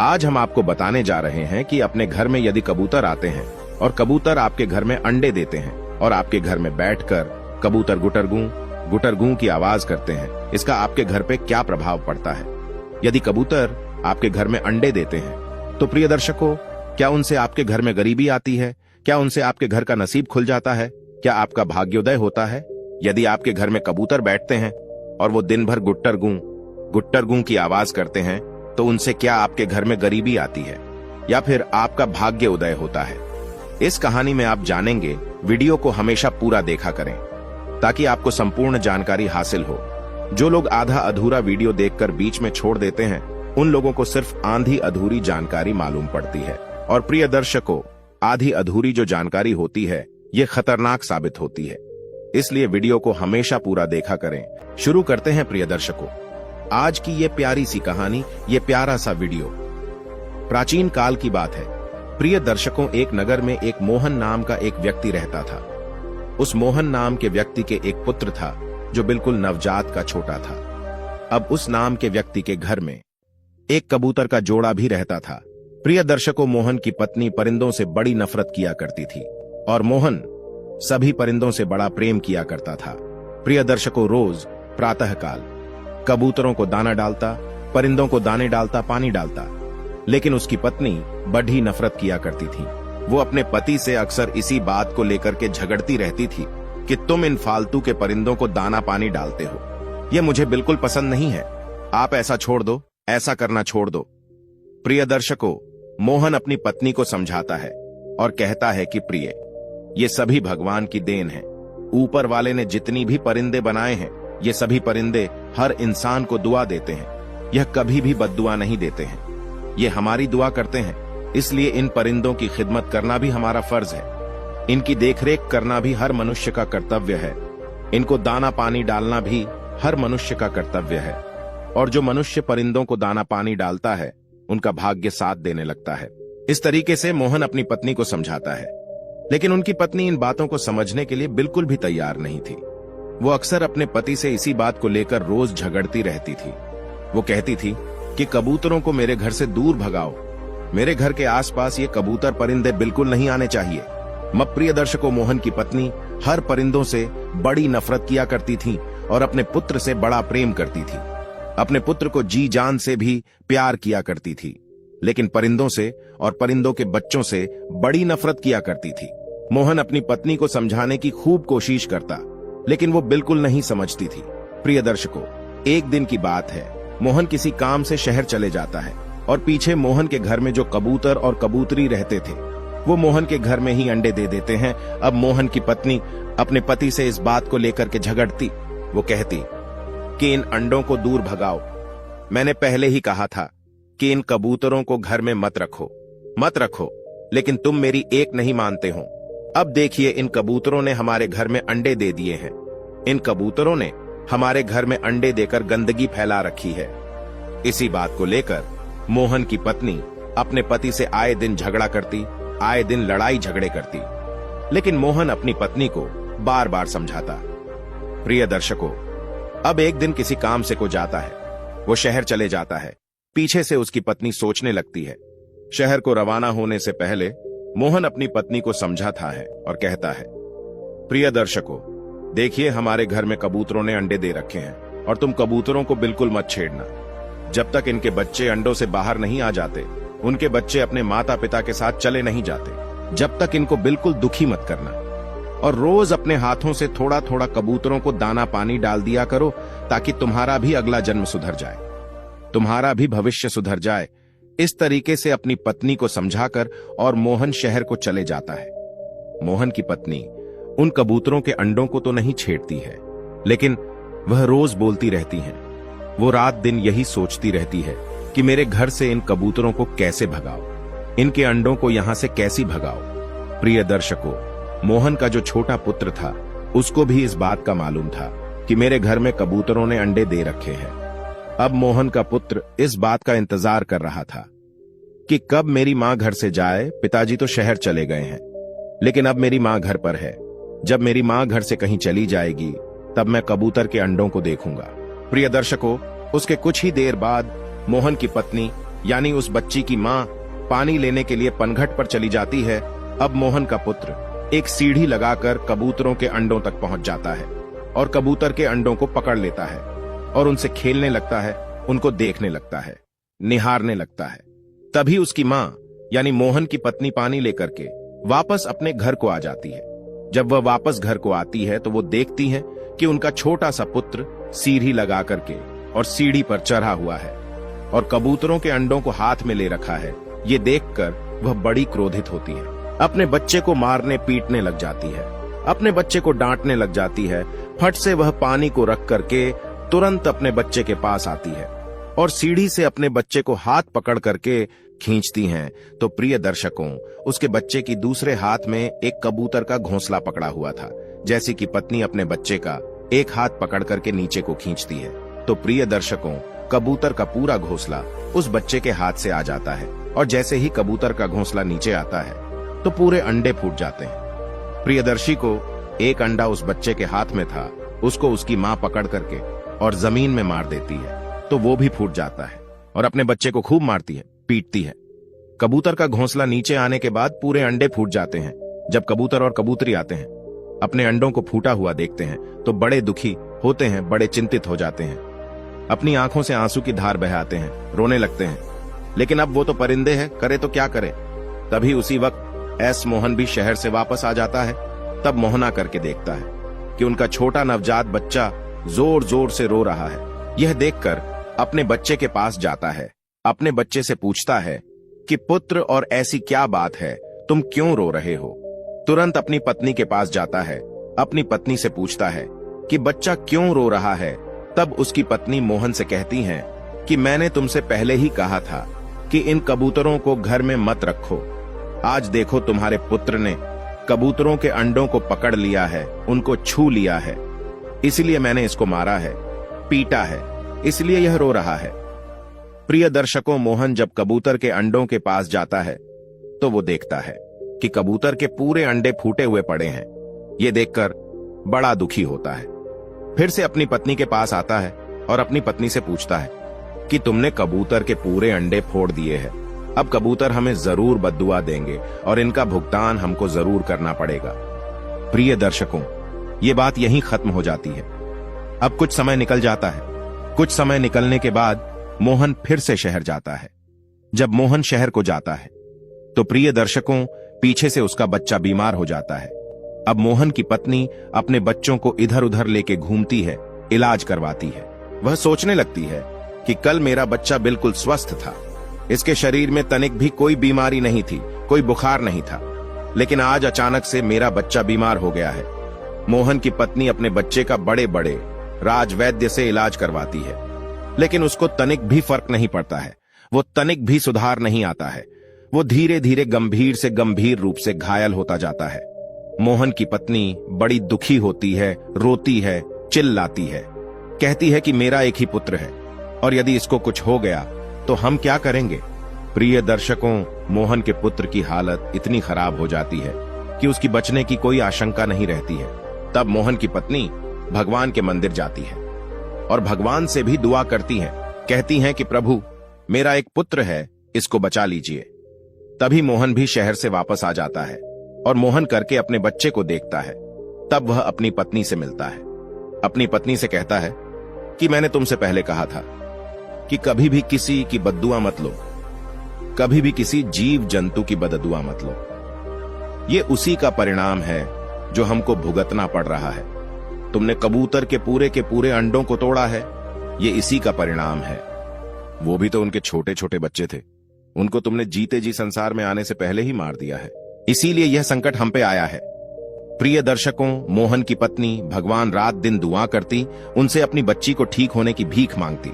आज हम आपको बताने जा रहे हैं कि अपने घर में यदि कबूतर आते हैं और कबूतर आपके घर में अंडे देते हैं और आपके घर में बैठकर कबूतर गुटरगू की आवाज करते हैं, इसका आपके घर पे क्या प्रभाव पड़ता है। यदि कबूतर आपके घर में अंडे देते हैं तो प्रिय दर्शकों, क्या उनसे आपके घर में गरीबी आती है? क्या उनसे आपके घर का नसीब खुल जाता है? क्या आपका भाग्योदय होता है? यदि आपके घर में कबूतर बैठते हैं और वो दिन भर गुट्टरगू की आवाज करते हैं तो उनसे क्या आपके घर में गरीबी आती है या फिर आपका भाग्य उदय होता है? इस कहानी में आप जानेंगे। वीडियो को हमेशा पूरा देखा करें ताकि आपको संपूर्ण जानकारी हासिल हो। जो लोग आधा अधूरा वीडियो देखकर बीच में छोड़ देते हैं उन लोगों को सिर्फ आधी अधूरी जानकारी मालूम पड़ती है। और प्रिय दर्शकों, आधी अधूरी जो जानकारी होती है ये खतरनाक साबित होती है, इसलिए वीडियो को हमेशा पूरा देखा करें। शुरू करते हैं प्रिय दर्शकों आज की ये प्यारी सी कहानी, ये प्यारा सा वीडियो। प्राचीन काल की बात है। प्रिय दर्शकों, एक नगर में एक मोहन नाम का एक व्यक्ति रहता था। उस मोहन नाम के व्यक्ति के एक पुत्र था जो बिल्कुल नवजात का छोटा था। अब उस नाम के व्यक्ति के घर में एक कबूतर का जोड़ा भी रहता था। प्रिय दर्शकों, मोहन की पत्नी परिंदों से बड़ी नफरत किया करती थी और मोहन सभी परिंदों से बड़ा प्रेम किया करता था। प्रिय दर्शकों, रोज प्रातःकाल कबूतरों को दाना डालता, परिंदों को दाने डालता, पानी डालता, लेकिन उसकी पत्नी बड़ी नफरत किया करती थी। वो अपने पति से अक्सर इसी बात को लेकर के झगड़ती रहती थी कि तुम इन फालतू के परिंदों को दाना पानी डालते हो, ये मुझे बिल्कुल पसंद नहीं है, आप ऐसा छोड़ दो, ऐसा करना छोड़ दो। प्रिय दर्शकों, मोहन अपनी पत्नी को समझाता है और कहता है कि प्रिय, ये सभी भगवान की देन है। ऊपर वाले ने जितनी भी परिंदे बनाए हैं ये सभी परिंदे हर इंसान को दुआ देते हैं, यह कभी भी बद्दुआ नहीं देते हैं। ये हमारी दुआ करते हैं, इसलिए इन परिंदों की खिदमत करना भी हमारा फर्ज है। इनकी देखरेख करना भी हर मनुष्य का कर्तव्य है। इनको दाना पानी डालना भी हर मनुष्य का कर्तव्य है। और जो मनुष्य परिंदों को दाना पानी डालता है उनका भाग्य साथ देने लगता है। इस तरीके से मोहन अपनी पत्नी को समझाता है, लेकिन उनकी पत्नी इन बातों को समझने के लिए बिल्कुल भी तैयार नहीं थी। वो अक्सर अपने पति से इसी बात को लेकर रोज झगड़ती रहती थी। वो कहती थी कि कबूतरों को मेरे घर से दूर भगाओ, मेरे घर के आसपास ये कबूतर परिंदे बिल्कुल नहीं आने चाहिए। प्रिय दर्शकों, मोहन की पत्नी हर परिंदों से बड़ी नफरत किया करती थी और अपने पुत्र से बड़ा प्रेम करती थी। अपने पुत्र को जी जान से भी प्यार किया करती थी, लेकिन परिंदों से और परिंदों के बच्चों से बड़ी नफरत किया करती थी। मोहन अपनी पत्नी को समझाने की खूब कोशिश करता, लेकिन वो बिल्कुल नहीं समझती थी। प्रिय दर्शकों, एक दिन की बात है। मोहन किसी काम से शहर चले जाता है और पीछे मोहन के घर में जो कबूतर और कबूतरी रहते थे वो मोहन के घर में ही अंडे दे देते हैं। अब मोहन की पत्नी अपने पति से इस बात को लेकर के झगड़ती। वो कहती कि इन अंडों को दूर भगाओ, मैंने पहले ही कहा था कि इन कबूतरों को घर में मत रखो, लेकिन तुम मेरी एक नहीं मानते हो। अब देखिए, इन कबूतरों ने हमारे घर में अंडे दे दिए हैं। इन कबूतरों ने हमारे घर में अंडे देकर गंदगी फैला रखी है। इसी बात को लेकर मोहन की पत्नी अपने पति से आए दिन झगड़ा करती, आए दिन लड़ाई झगड़े करती, लेकिन मोहन अपनी पत्नी को बार बार समझाता। प्रिय दर्शकों, अब एक दिन किसी काम से को जाता है, वो शहर चले जाता है। पीछे से उसकी पत्नी सोचने लगती है। शहर को रवाना होने से पहले मोहन अपनी पत्नी को समझाता है और कहता है, प्रिय दर्शकों, देखिए हमारे घर में कबूतरों ने अंडे दे रखे हैं और तुम कबूतरों को बिल्कुल मत छेड़ना। जब तक इनके बच्चे अंडों से बाहर नहीं आ जाते, उनके बच्चे अपने माता पिता के साथ चले नहीं जाते, जब तक इनको बिल्कुल दुखी मत करना। और रोज अपने हाथों से थोड़ा थोड़ा कबूतरों को दाना पानी डाल दिया करो ताकि तुम्हारा भी अगला जन्म सुधर जाए, तुम्हारा भी भविष्य सुधर जाए। इस तरीके से अपनी पत्नी को समझाकर और मोहन शहर को चले जाता है। मोहन की पत्नी उन कबूतरों के अंडों को तो नहीं छेड़ती है, लेकिन वह रोज बोलती रहती है। वो रात दिन यही सोचती रहती है कि मेरे घर से इन कबूतरों को कैसे भगाओ, इनके अंडों को यहां से कैसे भगाओ। प्रिय दर्शकों, मोहन का जो छोटा पुत्र था उसको भी इस बात का मालूम था कि मेरे घर में कबूतरों ने अंडे दे रखे हैं। अब मोहन का पुत्र इस बात का इंतजार कर रहा था कि कब मेरी मां घर से जाए। पिताजी तो शहर चले गए हैं, लेकिन अब मेरी मां घर पर है। जब मेरी मां घर से कहीं चली जाएगी तब मैं कबूतर के अंडों को देखूंगा। प्रिय दर्शकों, उसके कुछ ही देर बाद मोहन की पत्नी यानी उस बच्ची की माँ पानी लेने के लिए पनघट पर चली जाती है। अब मोहन का पुत्र एक सीढ़ी लगाकर कबूतरों के अंडों तक पहुंच जाता है और कबूतर के अंडों को पकड़ लेता है और उनसे खेलने लगता है, उनको देखने लगता है, निहारने लगता है। तभी उसकी माँ यानी मोहन की पत्नी पानी लेकर के वापस अपने घर को आ जाती है। जब वह वापस घर को आती है तो वो देखती है कि उनका छोटा सा पुत्र सीढ़ी लगा करके और सीढ़ी पर चढ़ा हुआ है और कबूतरों के अंडों को हाथ में ले रखा है। ये देखकर वह बड़ी क्रोधित होती है, अपने बच्चे को मारने पीटने लग जाती है, अपने बच्चे को डांटने लग जाती है। फट से वह पानी को रख करके तुरंत अपने बच्चे के पास आती है और सीढ़ी से अपने बच्चे को हाथ पकड़ करके खींचती हैं। तो प्रिय दर्शकों, उसके बच्चे की दूसरे हाथ में एक कबूतर का घोंसला पकड़ा हुआ था। जैसे कि पत्नी अपने बच्चे का एक हाथ पकड़ करके नीचे को खींचती है, तो प्रिय दर्शकों, कबूतर का पूरा घोंसला उस बच्चे के हाथ से आ जाता है और जैसे ही कबूतर का घोंसला नीचे आता है तो पूरे अंडे फूट जाते हैं। प्रियदर्शी को एक अंडा उस बच्चे के हाथ में था, उसको उसकी मां पकड़ करके और जमीन में मार देती है, तो वो भी फूट जाता है और अपने बच्चे को खूब मारती है, पीटती है। कबूतर का घोंसला नीचे आने के बाद पूरे अंडे फूट जाते हैं। जब कबूतर और कबूतरी आते हैं, अपने अंडों को फूटा हुआ देखते हैं तो बड़े दुखी होते हैं, बड़े चिंतित हो जाते हैं, अपनी आंखों से आंसू की धार बहाते हैं, रोने लगते हैं। लेकिन अब वो तो परिंदे हैं, करे तो क्या करे। तभी उसी वक्त एस मोहन भी शहर से वापस आ जाता है। तब मोहना करके देखता है कि उनका छोटा नवजात बच्चा जोर जोर से रो रहा है। यह देखकर अपने बच्चे के पास जाता है, अपने बच्चे से पूछता है कि पुत्र, और ऐसी क्या बात है, तुम क्यों रो रहे हो। तुरंत अपनी पत्नी के पास जाता है, अपनी पत्नी से पूछता है कि बच्चा क्यों रो रहा है। तब उसकी पत्नी मोहन से कहती हैं कि मैंने तुमसे पहले ही कहा था कि इन कबूतरों को घर में मत रखो। आज देखो तुम्हारे पुत्र ने कबूतरों के अंडों को पकड़ लिया है, उनको छू लिया है, इसलिए मैंने इसको मारा है, पीटा है, इसलिए यह रो रहा है। प्रिय दर्शकों, मोहन जब कबूतर के अंडों के पास जाता है तो वो देखता है कि कबूतर के पूरे अंडे फूटे हुए पड़े हैं। ये देखकर बड़ा दुखी होता है। फिर से अपनी पत्नी के पास आता है और अपनी पत्नी से पूछता है कि तुमने कबूतर के पूरे अंडे फोड़ दिए हैं, अब कबूतर हमें जरूर बद्दुआ देंगे और इनका भुगतान हमको जरूर करना पड़ेगा। प्रिय दर्शकों, ये बात यहीं खत्म हो जाती है। अब कुछ समय निकल जाता है। कुछ समय निकलने के बाद मोहन फिर से शहर जाता है। जब मोहन शहर को जाता है तो प्रिय दर्शकों, पीछे से उसका बच्चा बीमार हो जाता है। अब मोहन की पत्नी अपने बच्चों को इधर उधर लेके घूमती है, इलाज करवाती है। वह सोचने लगती है कि कल मेरा बच्चा बिल्कुल स्वस्थ था, इसके शरीर में तनिक भी कोई बीमारी नहीं थी, कोई बुखार नहीं था, लेकिन आज अचानक से मेरा बच्चा बीमार हो गया है। मोहन की पत्नी अपने बच्चे का बड़े बड़े राजवैद्य से इलाज करवाती है, लेकिन उसको तनिक भी फर्क नहीं पड़ता है, वो तनिक भी सुधार नहीं आता है। वो धीरे धीरे गंभीर से गंभीर रूप से घायल होता जाता है। मोहन की पत्नी बड़ी दुखी होती है, रोती है, चिल्लाती है, कहती है कि मेरा एक ही पुत्र है और यदि इसको कुछ हो गया तो हम क्या करेंगे। प्रिय दर्शकों, मोहन के पुत्र की हालत इतनी खराब हो जाती है कि उसकी बचने की कोई आशंका नहीं रहती है। तब मोहन की पत्नी भगवान के मंदिर जाती है और भगवान से भी दुआ करती हैं, कहती हैं कि प्रभु, मेरा एक पुत्र है, इसको बचा लीजिए। तभी मोहन भी शहर से वापस आ जाता है और मोहन करके अपने बच्चे को देखता है। तब वह अपनी पत्नी से मिलता है, अपनी पत्नी से कहता है कि मैंने तुमसे पहले कहा था कि कभी भी किसी की बद्दुआ मत लो, कभी भी किसी जीव जंतु की बद्दुआ मत लो। ये उसी का परिणाम है जो हमको भुगतना पड़ रहा है। तुमने कबूतर के पूरे अंडों को तोड़ा है, ये इसी का परिणाम है। वो भी तो उनके छोटे छोटे बच्चे थे, उनको तुमने जीते जी संसार में आने से पहले ही मार दिया है, इसीलिए यह संकट हम पे आया है। प्रिय दर्शकों, मोहन की पत्नी भगवान रात दिन दुआ करती, उनसे अपनी बच्ची को ठीक होने की भीख मांगती,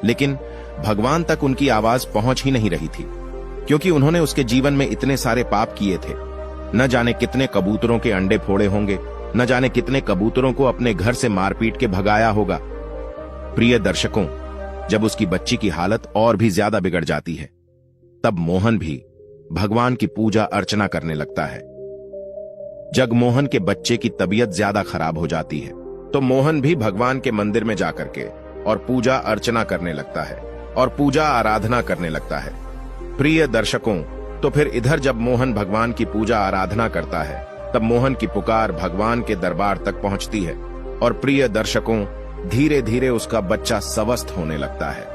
लेकिन भगवान तक उनकी आवाज पहुंच ही नहीं रही थी, क्योंकि उन्होंने उसके जीवन में इतने सारे पाप किए थे। न जाने कितने कबूतरों के अंडे फोड़े होंगे, न जाने कितने कबूतरों को अपने घर से मारपीट के भगाया होगा। प्रिय दर्शकों, जब उसकी बच्ची की हालत और भी ज्यादा बिगड़ जाती है, तब मोहन भी भगवान की पूजा अर्चना करने लगता है। जगमोहन के बच्चे की तबीयत ज्यादा खराब हो जाती है, तो मोहन भी भगवान के मंदिर में जाकर के और पूजा अर्चना करने लगता है। और पूजा आराधना करने लगता है। प्रिय दर्शकों, तो फिर इधर जब मोहन भगवान की पूजा आराधना करता है, तब मोहन की पुकार भगवान के दरबार तक पहुंचती है और प्रिय दर्शकों, धीरे धीरे उसका बच्चा स्वस्थ होने लगता है।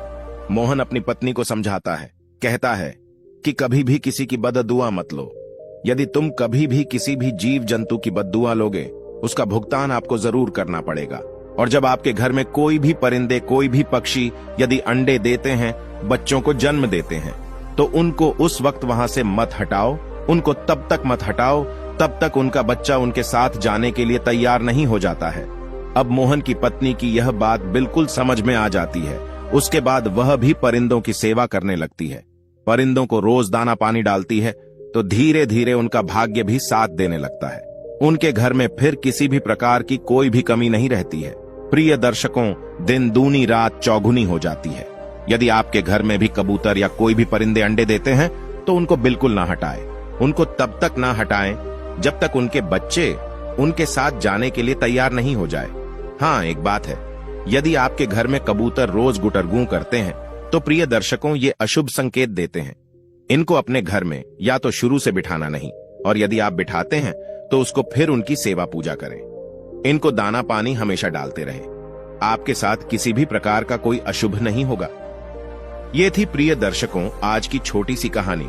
मोहन अपनी पत्नी को समझाता है, कहता है कि कभी भी किसी की बददुआ मत लो। यदि तुम कभी भी किसी भी जीव जंतु की बददुआ लोगे, उसका भुगतान आपको जरूर करना पड़ेगा। और जब आपके घर में कोई भी परिंदे, कोई भी पक्षी यदि अंडे देते हैं, बच्चों को जन्म देते हैं, तो उनको उस वक्त वहां से मत हटाओ। उनको तब तक मत हटाओ तब तक उनका बच्चा उनके साथ जाने के लिए तैयार नहीं हो जाता है। अब मोहन की पत्नी की यह बात बिल्कुल समझ में आ जाती है। उसके बाद वह भी परिंदों की सेवा करने लगती है। परिंदों को रोज दाना पानी डालती है, तो धीरे धीरे उनका भाग्य भी साथ देने लगता है। उनके घर में फिर किसी भी प्रकार की कोई भी कमी नहीं रहती है। प्रिय दर्शकों, दिन दूनी रात चौगुनी हो जाती है। यदि आपके घर में भी कबूतर या कोई भी परिंदे अंडे देते हैं, तो उनको बिल्कुल ना हटाएं। उनको तब तक ना हटाएं जब तक उनके बच्चे उनके साथ जाने के लिए तैयार नहीं हो जाए। हाँ, एक बात है, यदि आपके घर में कबूतर रोज गुटरगू करते हैं, तो प्रिय दर्शकों, ये अशुभ संकेत देते हैं। इनको अपने घर में या तो शुरू से बिठाना नहीं, और यदि आप बिठाते हैं तो उसको फिर उनकी सेवा पूजा करें। इनको दाना पानी हमेशा डालते रहें। आपके साथ किसी भी प्रकार का कोई अशुभ नहीं होगा। ये थी प्रिय दर्शकों आज की छोटी सी कहानी।